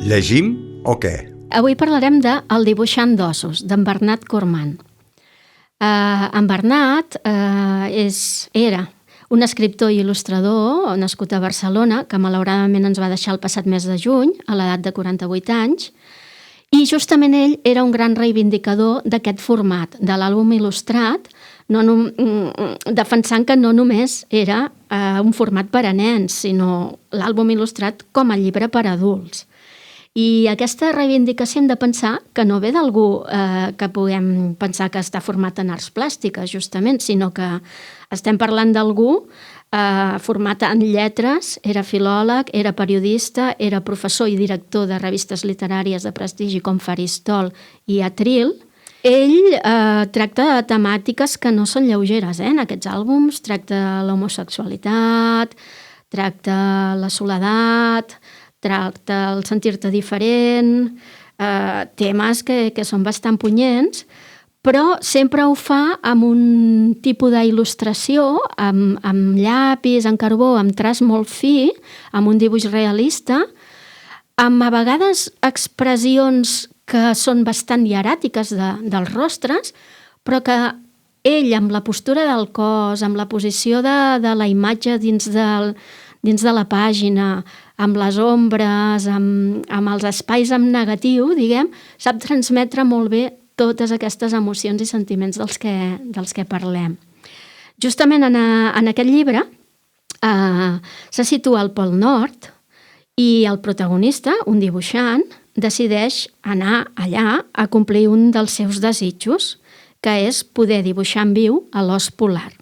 Llegim o què? Avui parlarem de El dibuixant d'ossos, d'en Bernat Cormant. En Bernat era un escriptor i il·lustrador nascut a Barcelona, que malauradament ens va deixar el passat mes de juny, a l'edat de 48 anys, i justament ell era un gran reivindicador d'aquest format, de l'àlbum il·lustrat, defensant que no només era un format per a nens, sinó l'àlbum il·lustrat com a llibre per a adults. I aquesta reivindicació hem de pensar que no ve d'algú que puguem pensar que està format en arts plàstiques, justament, sinó que estem parlant d'algú format en lletres, era filòleg, era periodista, era professor i director de revistes literàries de prestigi com Faristol i Atril. Ell tracta de temàtiques que no són lleugeres, en aquests àlbums. Tracta l'homosexualitat, tracta la soledat, tracta el sentir-te diferent, temes que són bastant punyents, però sempre ho fa amb un tipus d'il·lustració, amb llapis, amb carbó, amb traç molt fi, amb un dibuix realista, amb a vegades expressions que són bastant hieràtiques dels rostres, però que ell, amb la postura del cos, amb la posició de la imatge dins de la pàgina, amb les ombres, amb els espais en negatiu, diguem, sap transmetre molt bé totes aquestes emocions i sentiments dels que parlem. Justament en aquest llibre se situa al Pol Nord i el protagonista, un dibuixant, decideix anar allà a complir un dels seus desitjos, que és poder dibuixar en viu a l'os polar.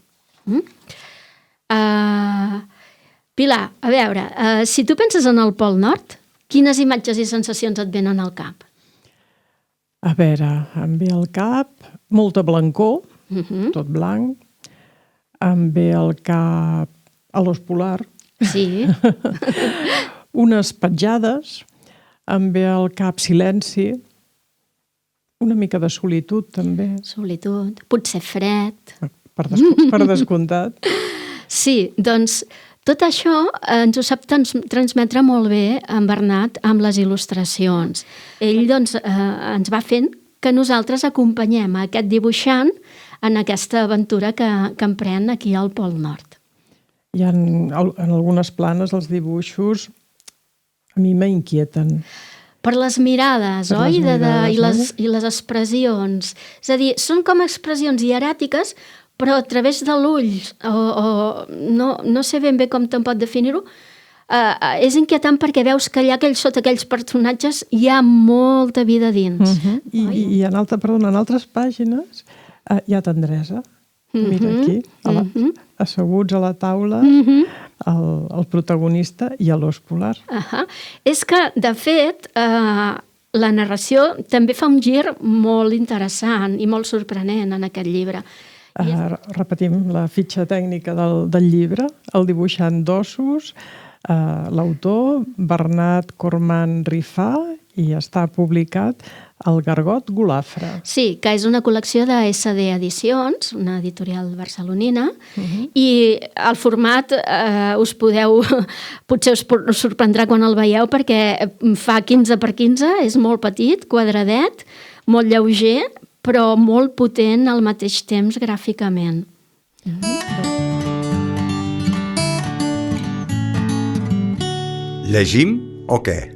Pilar, a veure, si tu penses en el Pol Nord, quines imatges i sensacions et venen al cap? A veure, em ve al cap molta blancor, tot blanc. Em ve al cap a l'os polar. Sí. Unes petjades. Em ve al cap silenci. Una mica de solitud, també. Solitud, potser fred. Per descomptat. Sí, doncs tot això ens ho sap transmetre molt bé en Bernat amb les il·lustracions. Ell doncs, ens va fent que nosaltres acompanyem aquest dibuixant en aquesta aventura que emprèn aquí al Pol Nord. I en algunes planes els dibuixos a mi m'inquieten. Per les mirades, oi? I les expressions. És a dir, són com expressions hieràtiques, però a través de l'ull, o no sé ben bé com te'n pot definir-ho, és inquietant perquè veus que allà sota aquells personatges hi ha molta vida dins. I en altres pàgines hi ha tendresa. Mira aquí, asseguts a la taula, el protagonista i l'os polar. És que, de fet, la narració també fa un gir molt interessant i molt sorprenent en aquest llibre. Repetim la fitxa tècnica del llibre, el dibuixant d'ossos, l'autor Bernat Cormant Rifà, i està publicat al Gargot Golafre. Sí, que és una col·lecció de SD Edicions, una editorial barcelonina, i el format potser us sorprendrà quan el veieu, perquè fa 15 per 15, és molt petit, quadradet, molt lleuger, però molt potent al mateix temps gràficament. Llegim o què?